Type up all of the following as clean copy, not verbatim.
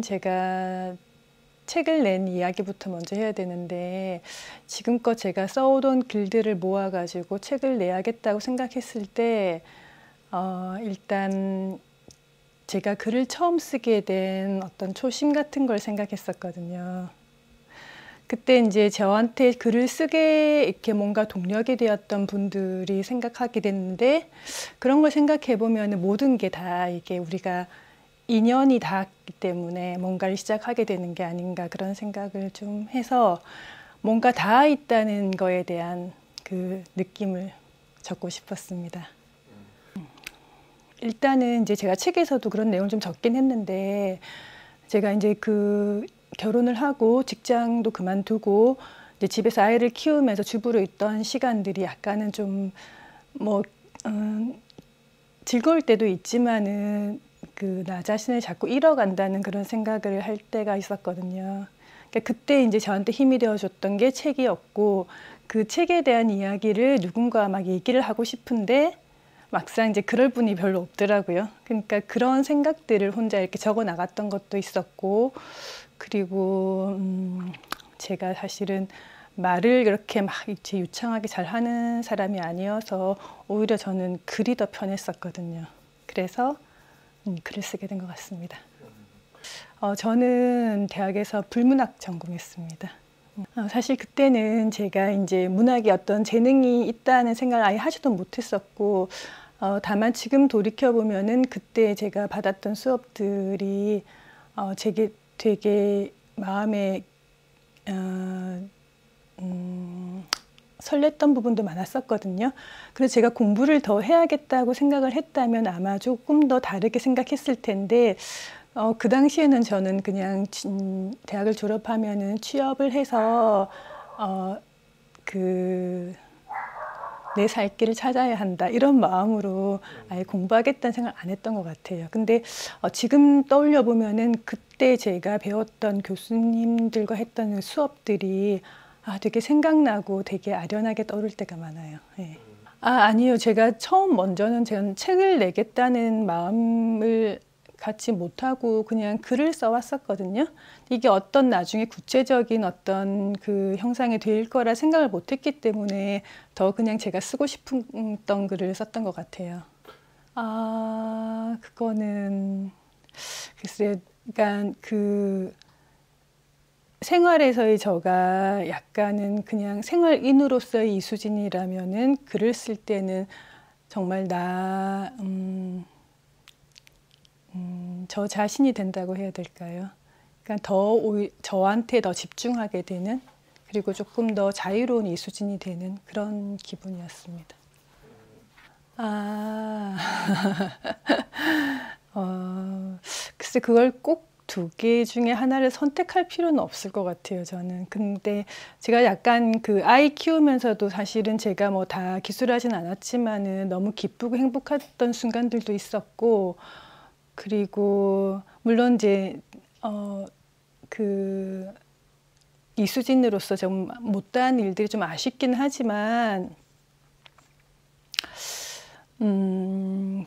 제가 책을 낸 이야기부터 먼저 해야 되는데, 지금껏 제가 써오던 글들을 모아가지고 책을 내야겠다고 생각했을 때 일단 제가 글을 처음 쓰게 된 어떤 초심 같은 걸 생각했었거든요. 그때 이제 저한테 글을 쓰게 이렇게 뭔가 동력이 되었던 분들이 생각하게 됐는데, 그런 걸 생각해 보면 모든 게 다 이게 우리가 인연이 닿았기 때문에 뭔가를 시작하게 되는 게 아닌가, 그런 생각을 좀 해서 뭔가 닿아 있다는 거에 대한 그 느낌을 적고 싶었습니다. 일단은 이제 제가 책에서도 그런 내용을 좀 적긴 했는데, 제가 이제 그 결혼을 하고 직장도 그만두고 이제 집에서 아이를 키우면서 주부로 있던 시간들이 약간은 좀 뭐 즐거울 때도 있지만은 나 자신을 자꾸 잃어간다는 그런 생각을 할 때가 있었거든요. 그러니까 그때 이제 저한테 힘이 되어줬던 게 책이었고, 그 책에 대한 이야기를 누군가 막 얘기를 하고 싶은데 막상 이제 그럴 분이 별로 없더라고요. 그러니까 그런 생각들을 혼자 이렇게 적어 나갔던 것도 있었고, 그리고 제가 사실은 말을 그렇게 막 이제 유창하게 잘 하는 사람이 아니어서 오히려 저는 글이 더 편했었거든요. 그래서 글을 쓰게 된 것 같습니다. 저는 대학에서 불문학 전공했습니다. 사실 그때는 제가 이제 문학에 어떤 재능이 있다는 생각을 아예 하지도 못했었고, 다만 지금 돌이켜보면은 그때 제가 받았던 수업들이 제게 되게 마음에 설렜던 부분도 많았었거든요. 그래서 제가 공부를 더 해야겠다고 생각을 했다면 아마 조금 더 다르게 생각했을 텐데, 그 당시에는 저는 그냥 대학을 졸업하면은 취업을 해서 내 살 길을 찾아야 한다, 이런 마음으로 아예 공부하겠다는 생각을 안 했던 것 같아요. 근데 지금 떠올려 보면은 그때 제가 배웠던 교수님들과 했던 수업들이 되게 생각나고 되게 아련하게 떠오를 때가 많아요. 네. 아니요. 제가 먼저는 저는 책을 내겠다는 마음을 갖지 못하고 그냥 글을 써왔었거든요. 이게 어떤 나중에 구체적인 어떤 그 형상이 될 거라 생각을 못했기 때문에 더 그냥 제가 쓰고 싶었던 글을 썼던 것 같아요. 그거는 글쎄요. 그러니까 생활에서의 저가 약간은 그냥 생활인으로서의 이수진이라면은 글을 쓸 때는 정말 저 자신이 된다고 해야 될까요? 그러니까 저한테 더 집중하게 되는, 그리고 조금 더 자유로운 이수진이 되는 그런 기분이었습니다. 글쎄 그걸 꼭 두 개 중에 하나를 선택할 필요는 없을 것 같아요, 저는. 근데 제가 약간 아이 키우면서도 사실은 제가 뭐 다 기술하진 않았지만은 너무 기쁘고 행복했던 순간들도 있었고, 그리고 물론 이제 이수진으로서 좀 못다한 일들이 좀 아쉽긴 하지만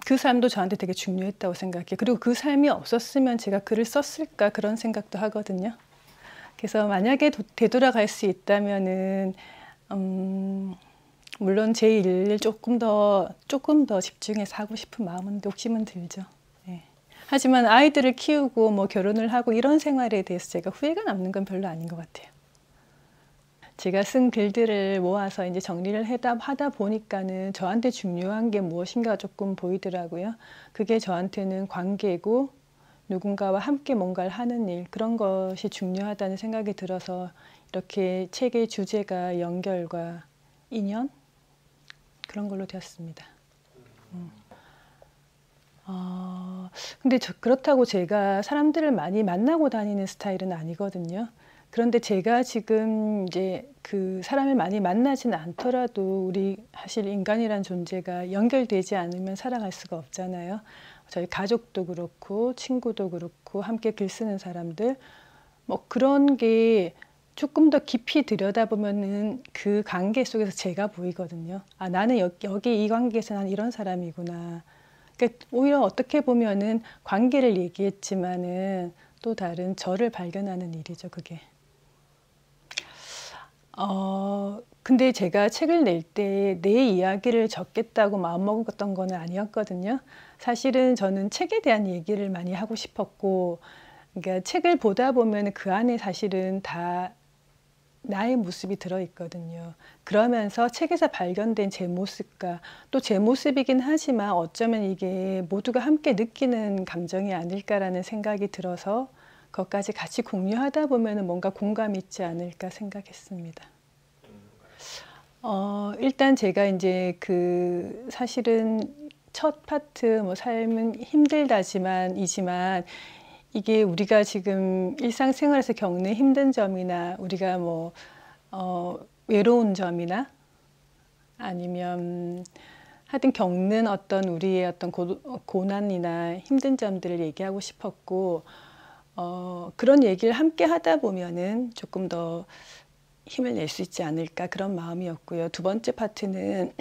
그 삶도 저한테 되게 중요했다고 생각해요. 그리고 그 삶이 없었으면 제가 글을 썼을까, 그런 생각도 하거든요. 그래서 만약에 되돌아갈 수 있다면은 물론 제 일을 조금 더 집중해서 하고 싶은 마음은, 욕심은 들죠. 네. 하지만 아이들을 키우고 뭐 결혼을 하고 이런 생활에 대해서 제가 후회가 남는 건 별로 아닌 것 같아요. 제가 쓴 글들을 모아서 이제 정리를 하다 보니까는 저한테 중요한 게 무엇인가 조금 보이더라고요. 그게 저한테는 관계고 누군가와 함께 뭔가를 하는 일, 그런 것이 중요하다는 생각이 들어서 이렇게 책의 주제가 연결과 인연? 그런 걸로 되었습니다. 근데 그렇다고 제가 사람들을 많이 만나고 다니는 스타일은 아니거든요. 그런데 제가 지금 이제 사람을 많이 만나지는 않더라도 우리 사실 인간이란 존재가 연결되지 않으면 살아갈 수가 없잖아요. 저희 가족도 그렇고 친구도 그렇고 함께 글 쓰는 사람들, 뭐 그런 게 조금 더 깊이 들여다보면은 그 관계 속에서 제가 보이거든요. 나는 여기 이 관계에서 난 이런 사람이구나. 그러니까 오히려 어떻게 보면은 관계를 얘기했지만은 또 다른 저를 발견하는 일이죠, 그게. 근데 제가 책을 낼 때 내 이야기를 적겠다고 마음먹었던 건 아니었거든요. 사실은 저는 책에 대한 얘기를 많이 하고 싶었고, 그러니까 책을 보다 보면 그 안에 사실은 다 나의 모습이 들어있거든요. 그러면서 책에서 발견된 제 모습과 또 제 모습이긴 하지만 어쩌면 이게 모두가 함께 느끼는 감정이 아닐까라는 생각이 들어서 그것까지 같이 공유하다 보면 뭔가 공감이 있지 않을까 생각했습니다. 일단 제가 이제 사실은 첫 파트 뭐 삶은 힘들다지만이지만 이게 우리가 지금 일상생활에서 겪는 힘든 점이나 우리가 뭐 외로운 점이나 아니면 하여튼 겪는 어떤 우리의 어떤 고난이나 힘든 점들을 얘기하고 싶었고 그런 얘기를 함께 하다 보면은 조금 더 힘을 낼 수 있지 않을까 그런 마음이었고요. 두 번째 파트는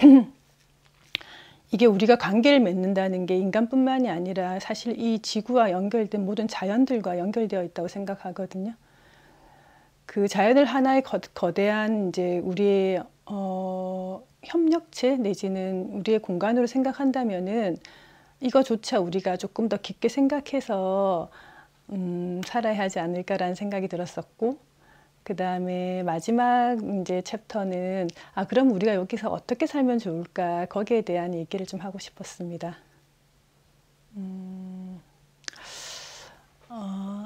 이게 우리가 관계를 맺는다는 게 인간뿐만이 아니라 사실 이 지구와 연결된 모든 자연들과 연결되어 있다고 생각하거든요. 그 자연을 하나의 거대한 이제 우리의 협력체 내지는 우리의 공간으로 생각한다면은 이거조차 우리가 조금 더 깊게 생각해서 살아야 하지 않을까라는 생각이 들었었고, 그 다음에 마지막 이제 챕터는 그럼 우리가 여기서 어떻게 살면 좋을까 거기에 대한 얘기를 좀 하고 싶었습니다.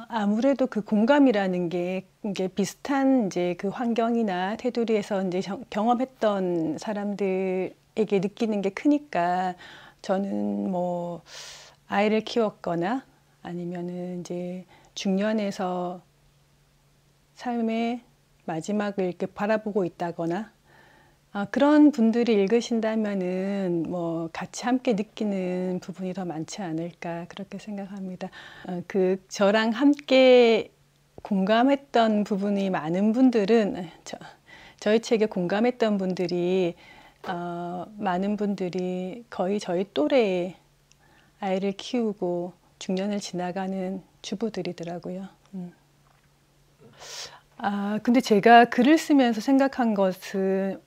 아무래도 그 공감이라는 게 이게 비슷한 이제 그 환경이나 테두리에서 이제 경험했던 사람들에게 느끼는 게 크니까 저는 뭐 아이를 키웠거나 아니면은 이제 중년에서 삶의 마지막을 이렇게 바라보고 있다거나 그런 분들이 읽으신다면은 뭐 같이 함께 느끼는 부분이 더 많지 않을까 그렇게 생각합니다. 저랑 함께 공감했던 부분이 많은 분들은 저희 책에 공감했던 분들이 많은 분들이 거의 저희 또래의 아이를 키우고 중년을 지나가는 주부들이더라고요. 근데 제가 글을 쓰면서 생각한 것은,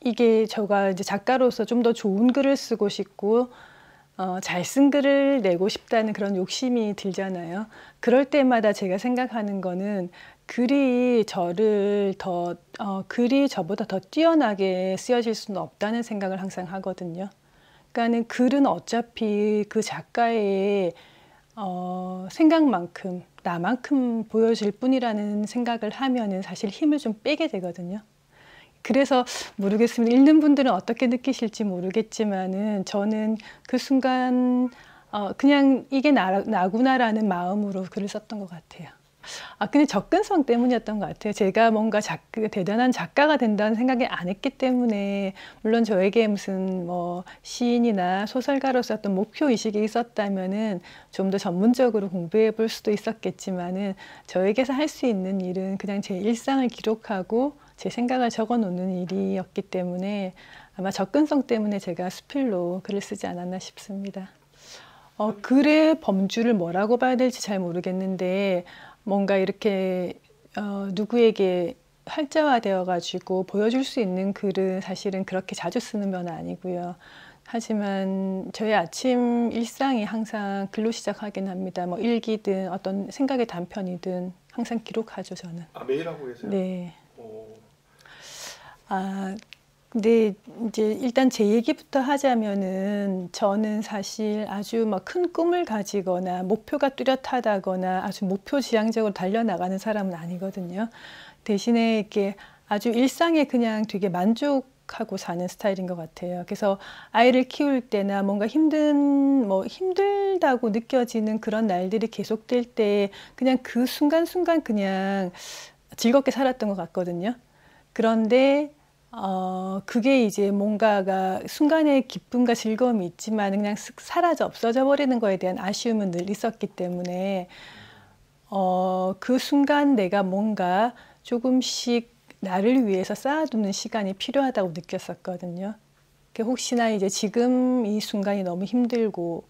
이게 제가 이제 작가로서 좀 더 좋은 글을 쓰고 싶고, 잘 쓴 글을 내고 싶다는 그런 욕심이 들잖아요. 그럴 때마다 제가 생각하는 거는 글이 글이 저보다 더 뛰어나게 쓰여질 수는 없다는 생각을 항상 하거든요. 그러니까는 글은 어차피 그 작가의 생각만큼 나만큼 보여질 뿐이라는 생각을 하면은 사실 힘을 좀 빼게 되거든요. 그래서 모르겠습니다. 읽는 분들은 어떻게 느끼실지 모르겠지만은 저는 그 순간 그냥 이게 나구나라는 마음으로 글을 썼던 것 같아요. 근데 접근성 때문이었던 것 같아요. 제가 뭔가 대단한 작가가 된다는 생각이 안 했기 때문에, 물론 저에게 무슨 뭐 시인이나 소설가로서 어떤 목표의식이 있었다면은 좀 더 전문적으로 공부해 볼 수도 있었겠지만은, 저에게서 할 수 있는 일은 그냥 제 일상을 기록하고 제 생각을 적어 놓는 일이었기 때문에 아마 접근성 때문에 제가 수필로 글을 쓰지 않았나 싶습니다. 글의 범주를 뭐라고 봐야 될지 잘 모르겠는데, 뭔가 이렇게 누구에게 활자화되어 가지고 보여줄 수 있는 글은 사실은 그렇게 자주 쓰는 건 아니고요. 하지만 저의 아침 일상이 항상 글로 시작하긴 합니다. 뭐 일기든 어떤 생각의 단편이든 항상 기록하죠, 저는. 매일 하고 계세요? 네. 근데 이제 일단 제 얘기부터 하자면은, 저는 사실 아주 막 큰 꿈을 가지거나 목표가 뚜렷하다거나 아주 목표지향적으로 달려나가는 사람은 아니거든요. 대신에 이렇게 아주 일상에 그냥 되게 만족하고 사는 스타일인 것 같아요. 그래서 아이를 키울 때나 뭔가 힘들다고 느껴지는 그런 날들이 계속될 때 그냥 그 순간순간 그냥 즐겁게 살았던 것 같거든요. 그런데 그게 이제 뭔가가 순간의 기쁨과 즐거움이 있지만 그냥 사라져 없어져 버리는 거에 대한 아쉬움은 늘 있었기 때문에 그 순간 내가 뭔가 조금씩 나를 위해서 쌓아두는 시간이 필요하다고 느꼈었거든요. 혹시나 이제 지금 이 순간이 너무 힘들고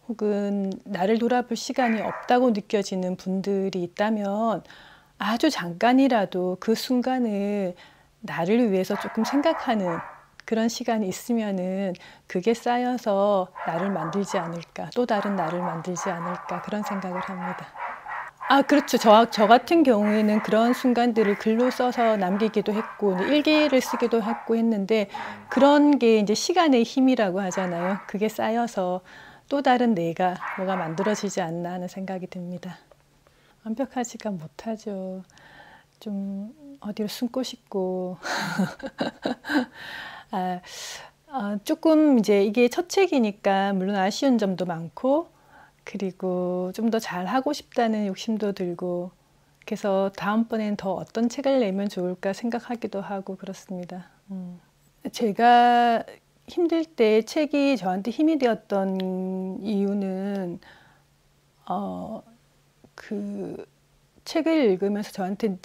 혹은 나를 돌아볼 시간이 없다고 느껴지는 분들이 있다면 아주 잠깐이라도 그 순간을 나를 위해서 조금 생각하는 그런 시간이 있으면은 그게 쌓여서 나를 만들지 않을까, 또 다른 나를 만들지 않을까 그런 생각을 합니다. 아, 그렇죠. 저 같은 경우에는 그런 순간들을 글로 써서 남기기도 했고, 일기를 쓰기도 했고 했는데, 그런 게 이제 시간의 힘이라고 하잖아요. 그게 쌓여서 또 다른 내가 뭐가 만들어지지 않나 하는 생각이 듭니다. 완벽하지가 못하죠. 좀 어디로 숨고 싶고. 조금 이제 이게 첫 책이니까 물론 아쉬운 점도 많고, 그리고 좀 더 잘하고 싶다는 욕심도 들고, 그래서 다음번엔 더 어떤 책을 내면 좋을까 생각하기도 하고 그렇습니다. 제가 힘들 때 책이 저한테 힘이 되었던 이유는, 그 책을 읽으면서 저한테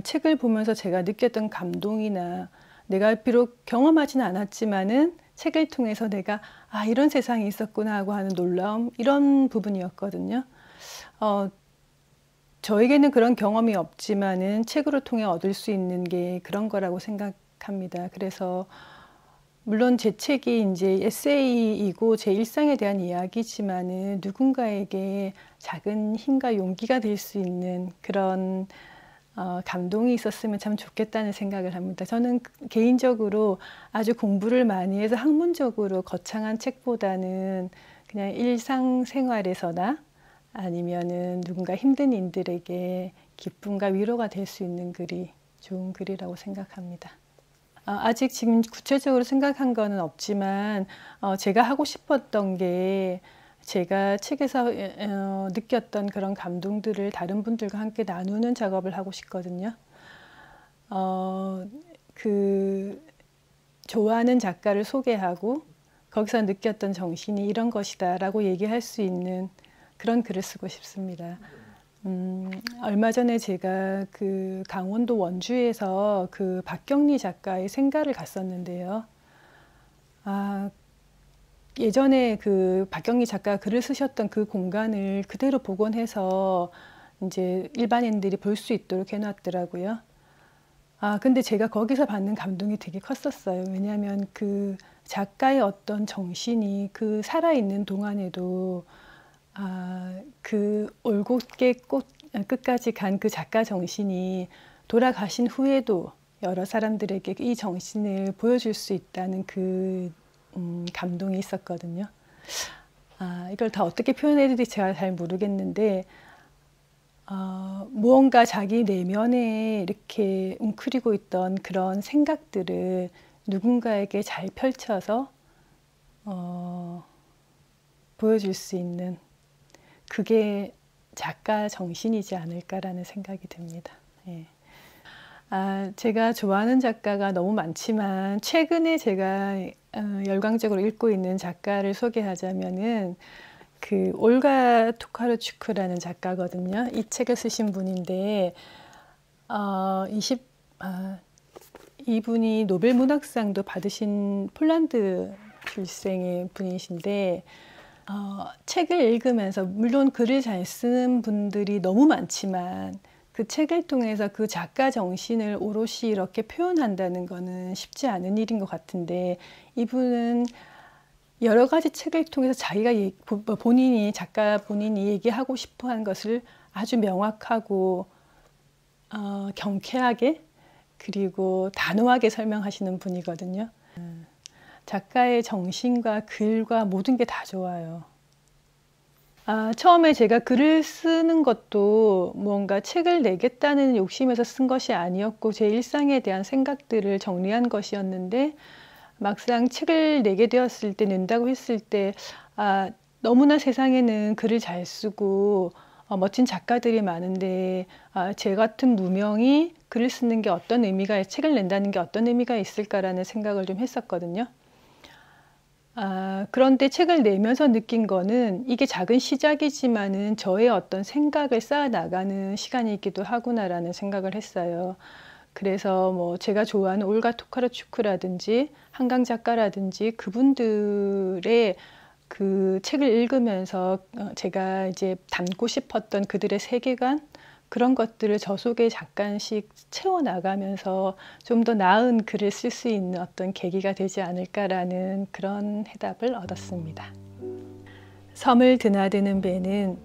책을 보면서 제가 느꼈던 감동이나 내가 비록 경험하지는 않았지만은 책을 통해서 내가 이런 세상이 있었구나 하고 하는 놀라움 이런 부분이었거든요. 저에게는 그런 경험이 없지만은 책으로 통해 얻을 수 있는 게 그런 거라고 생각합니다. 그래서 물론 제 책이 이제 에세이이고 제 일상에 대한 이야기지만은 누군가에게 작은 힘과 용기가 될 수 있는 그런 감동이 있었으면 참 좋겠다는 생각을 합니다. 저는 개인적으로 아주 공부를 많이 해서 학문적으로 거창한 책보다는 그냥 일상생활에서나 아니면은 누군가 힘든 인들에게 기쁨과 위로가 될 수 있는 글이 좋은 글이라고 생각합니다. 아직 지금 구체적으로 생각한 거는 없지만 제가 하고 싶었던 게 제가 책에서 느꼈던 그런 감동들을 다른 분들과 함께 나누는 작업을 하고 싶거든요. 좋아하는 작가를 소개하고 거기서 느꼈던 정신이 이런 것이다라고 얘기할 수 있는 그런 글을 쓰고 싶습니다. 얼마 전에 제가 그 강원도 원주에서 그 박경리 작가의 생가를 갔었는데요. 예전에 그 박경리 작가가 글을 쓰셨던 그 공간을 그대로 복원해서 이제 일반인들이 볼 수 있도록 해놨더라고요. 근데 제가 거기서 받는 감동이 되게 컸었어요. 왜냐하면 그 작가의 어떤 정신이 그 살아있는 동안에도 그 올곧게 끝까지 간 그 작가 정신이 돌아가신 후에도 여러 사람들에게 이 정신을 보여줄 수 있다는 그 감동이 있었거든요. 이걸 다 어떻게 표현해야 될지 제가 잘 모르겠는데 무언가 자기 내면에 이렇게 웅크리고 있던 그런 생각들을 누군가에게 잘 펼쳐서 보여줄 수 있는 그게 작가 정신이지 않을까라는 생각이 듭니다. 예. 제가 좋아하는 작가가 너무 많지만 최근에 제가 열광적으로 읽고 있는 작가를 소개하자면은 그 올가 토카르추크라는 작가거든요. 이 책을 쓰신 분인데 이분이 노벨 문학상도 받으신 폴란드 출생의 분이신데 책을 읽으면서 물론 글을 잘 쓰는 분들이 너무 많지만 그 책을 통해서 그 작가 정신을 오롯이 이렇게 표현한다는 거는 쉽지 않은 일인 것 같은데 이분은 여러 가지 책을 통해서 자기가 작가 본인이 얘기하고 싶어 한 것을 아주 명확하고 경쾌하게 그리고 단호하게 설명하시는 분이거든요. 작가의 정신과 글과 모든 게 다 좋아요. 처음에 제가 글을 쓰는 것도 뭔가 책을 내겠다는 욕심에서 쓴 것이 아니었고 제 일상에 대한 생각들을 정리한 것이었는데 막상 책을 내게 되었을 때 낸다고 했을 때 너무나 세상에는 글을 잘 쓰고 멋진 작가들이 많은데 제 같은 무명이 글을 쓰는 게 어떤 의미가 책을 낸다는 게 어떤 의미가 있을까라는 생각을 좀 했었거든요. 그런데 책을 내면서 느낀 거는 이게 작은 시작이지만은 저의 어떤 생각을 쌓아 나가는 시간이기도 하구나라는 생각을 했어요. 그래서 뭐 제가 좋아하는 올가 토카르추크라든지 한강 작가라든지 그분들의 그 책을 읽으면서 제가 이제 담고 싶었던 그들의 세계관, 그런 것들을 저 속에 잠깐씩 채워나가면서 좀 더 나은 글을 쓸 수 있는 어떤 계기가 되지 않을까라는 그런 해답을 얻었습니다. 섬을 드나드는 배는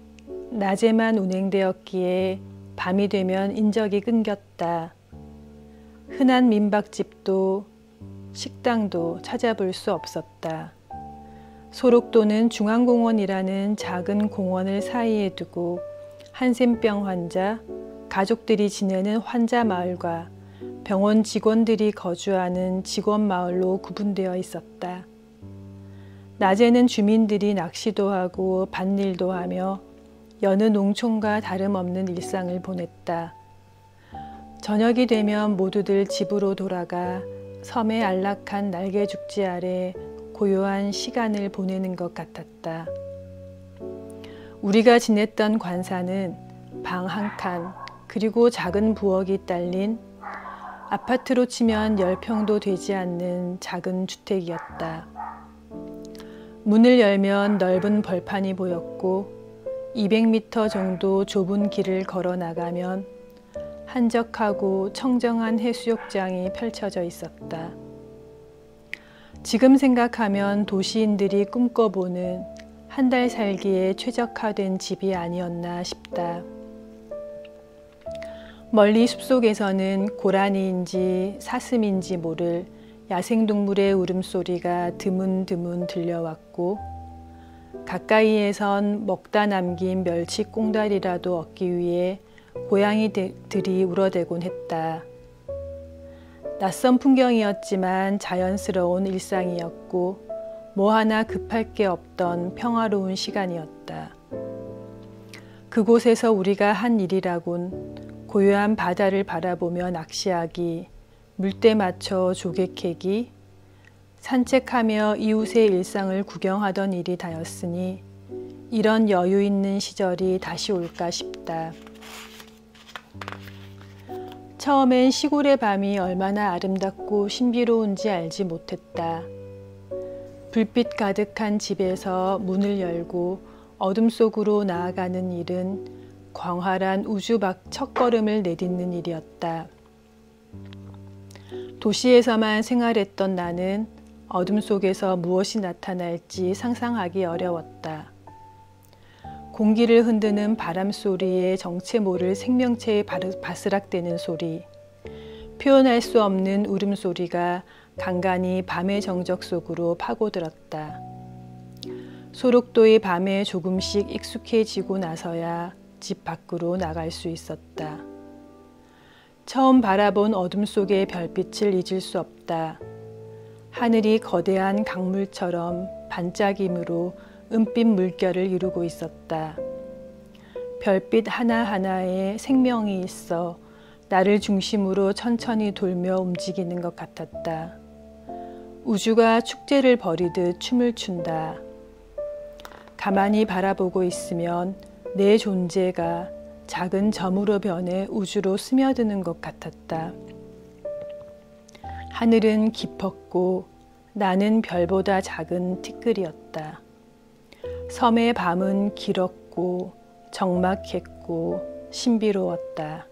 낮에만 운행되었기에 밤이 되면 인적이 끊겼다. 흔한 민박집도 식당도 찾아볼 수 없었다. 소록도는 중앙공원이라는 작은 공원을 사이에 두고 한센병 환자, 가족들이 지내는 환자 마을과 병원 직원들이 거주하는 직원 마을로 구분되어 있었다. 낮에는 주민들이 낚시도 하고 밭일도 하며 여느 농촌과 다름없는 일상을 보냈다. 저녁이 되면 모두들 집으로 돌아가 섬의 안락한 날개죽지 아래 고요한 시간을 보내는 것 같았다. 우리가 지냈던 관사는 방 한 칸, 그리고 작은 부엌이 딸린 아파트로 치면 10평도 되지 않는 작은 주택이었다. 문을 열면 넓은 벌판이 보였고 200m 정도 좁은 길을 걸어 나가면 한적하고 청정한 해수욕장이 펼쳐져 있었다. 지금 생각하면 도시인들이 꿈꿔보는 한 달 살기에 최적화된 집이 아니었나 싶다. 멀리 숲속에서는 고라니인지 사슴인지 모를 야생동물의 울음소리가 드문드문 들려왔고 가까이에선 먹다 남긴 멸치 꽁다리라도 얻기 위해 고양이들이 울어대곤 했다. 낯선 풍경이었지만 자연스러운 일상이었고 뭐 하나 급할 게 없던 평화로운 시간이었다. 그곳에서 우리가 한 일이라곤 고요한 바다를 바라보며 낚시하기, 물때 맞춰 조개 캐기, 산책하며 이웃의 일상을 구경하던 일이 다였으니 이런 여유 있는 시절이 다시 올까 싶다. 처음엔 시골의 밤이 얼마나 아름답고 신비로운지 알지 못했다. 불빛 가득한 집에서 문을 열고 어둠 속으로 나아가는 일은 광활한 우주 밖 첫걸음을 내딛는 일이었다. 도시에서만 생활했던 나는 어둠 속에서 무엇이 나타날지 상상하기 어려웠다. 공기를 흔드는 바람 소리에 정체 모를 생명체의 바스락대는 소리, 표현할 수 없는 울음소리가 간간히 밤의 정적 속으로 파고들었다. 소록도의 밤에 조금씩 익숙해지고 나서야 집 밖으로 나갈 수 있었다. 처음 바라본 어둠 속의 별빛을 잊을 수 없다. 하늘이 거대한 강물처럼 반짝임으로 은빛 물결을 이루고 있었다. 별빛 하나하나에 생명이 있어 나를 중심으로 천천히 돌며 움직이는 것 같았다. 우주가 축제를 벌이듯 춤을 춘다. 가만히 바라보고 있으면 내 존재가 작은 점으로 변해 우주로 스며드는 것 같았다. 하늘은 깊었고 나는 별보다 작은 티끌이었다. 섬의 밤은 길었고 적막했고 신비로웠다.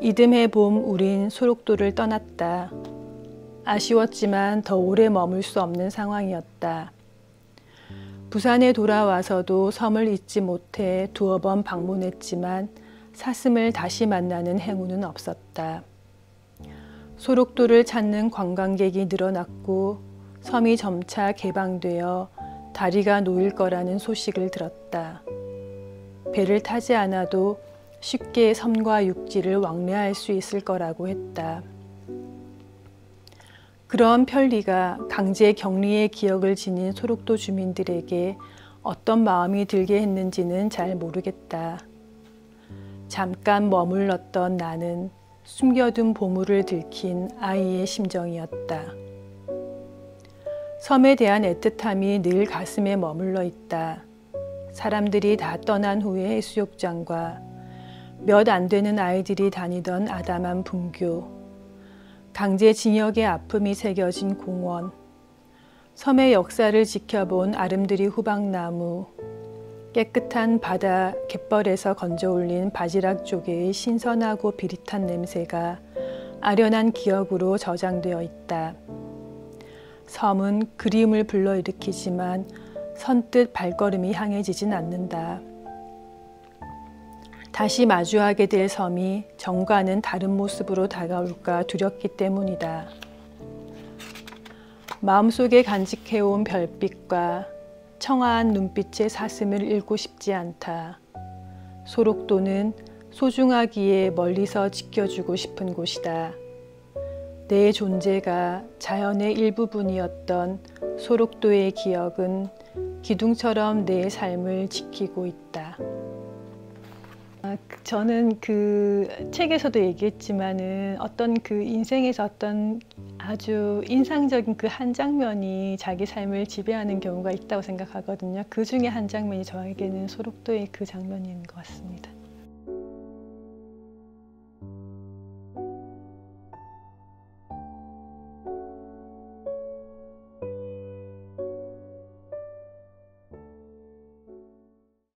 이듬해 봄 우린 소록도를 떠났다. 아쉬웠지만 더 오래 머물 수 없는 상황이었다. 부산에 돌아와서도 섬을 잊지 못해 두어 번 방문했지만 사슴을 다시 만나는 행운은 없었다. 소록도를 찾는 관광객이 늘어났고 섬이 점차 개방되어 다리가 놓일 거라는 소식을 들었다. 배를 타지 않아도 쉽게 섬과 육지를 왕래할 수 있을 거라고 했다. 그런 편리가 강제 격리의 기억을 지닌 소록도 주민들에게 어떤 마음이 들게 했는지는 잘 모르겠다. 잠깐 머물렀던 나는 숨겨둔 보물을 들킨 아이의 심정이었다. 섬에 대한 애틋함이 늘 가슴에 머물러 있다. 사람들이 다 떠난 후의 해수욕장과 몇 안 되는 아이들이 다니던 아담한 분교, 강제징역의 아픔이 새겨진 공원, 섬의 역사를 지켜본 아름드리 후박나무, 깨끗한 바다 갯벌에서 건져 올린 바지락 조개의 신선하고 비릿한 냄새가 아련한 기억으로 저장되어 있다. 섬은 그리움을 불러일으키지만 선뜻 발걸음이 향해지진 않는다. 다시 마주하게 될 섬이 전과는 다른 모습으로 다가올까 두렵기 때문이다. 마음속에 간직해온 별빛과 청아한 눈빛의 사슴을 잃고 싶지 않다. 소록도는 소중하기에 멀리서 지켜주고 싶은 곳이다. 내 존재가 자연의 일부분이었던 소록도의 기억은 기둥처럼 내 삶을 지키고 있다. 저는 그 책에서도 얘기했지만은 어떤 그 인생에서 어떤 아주 인상적인 그 한 장면이 자기 삶을 지배하는 경우가 있다고 생각하거든요. 그 중에 한 장면이 저에게는 소록도의 그 장면인 것 같습니다.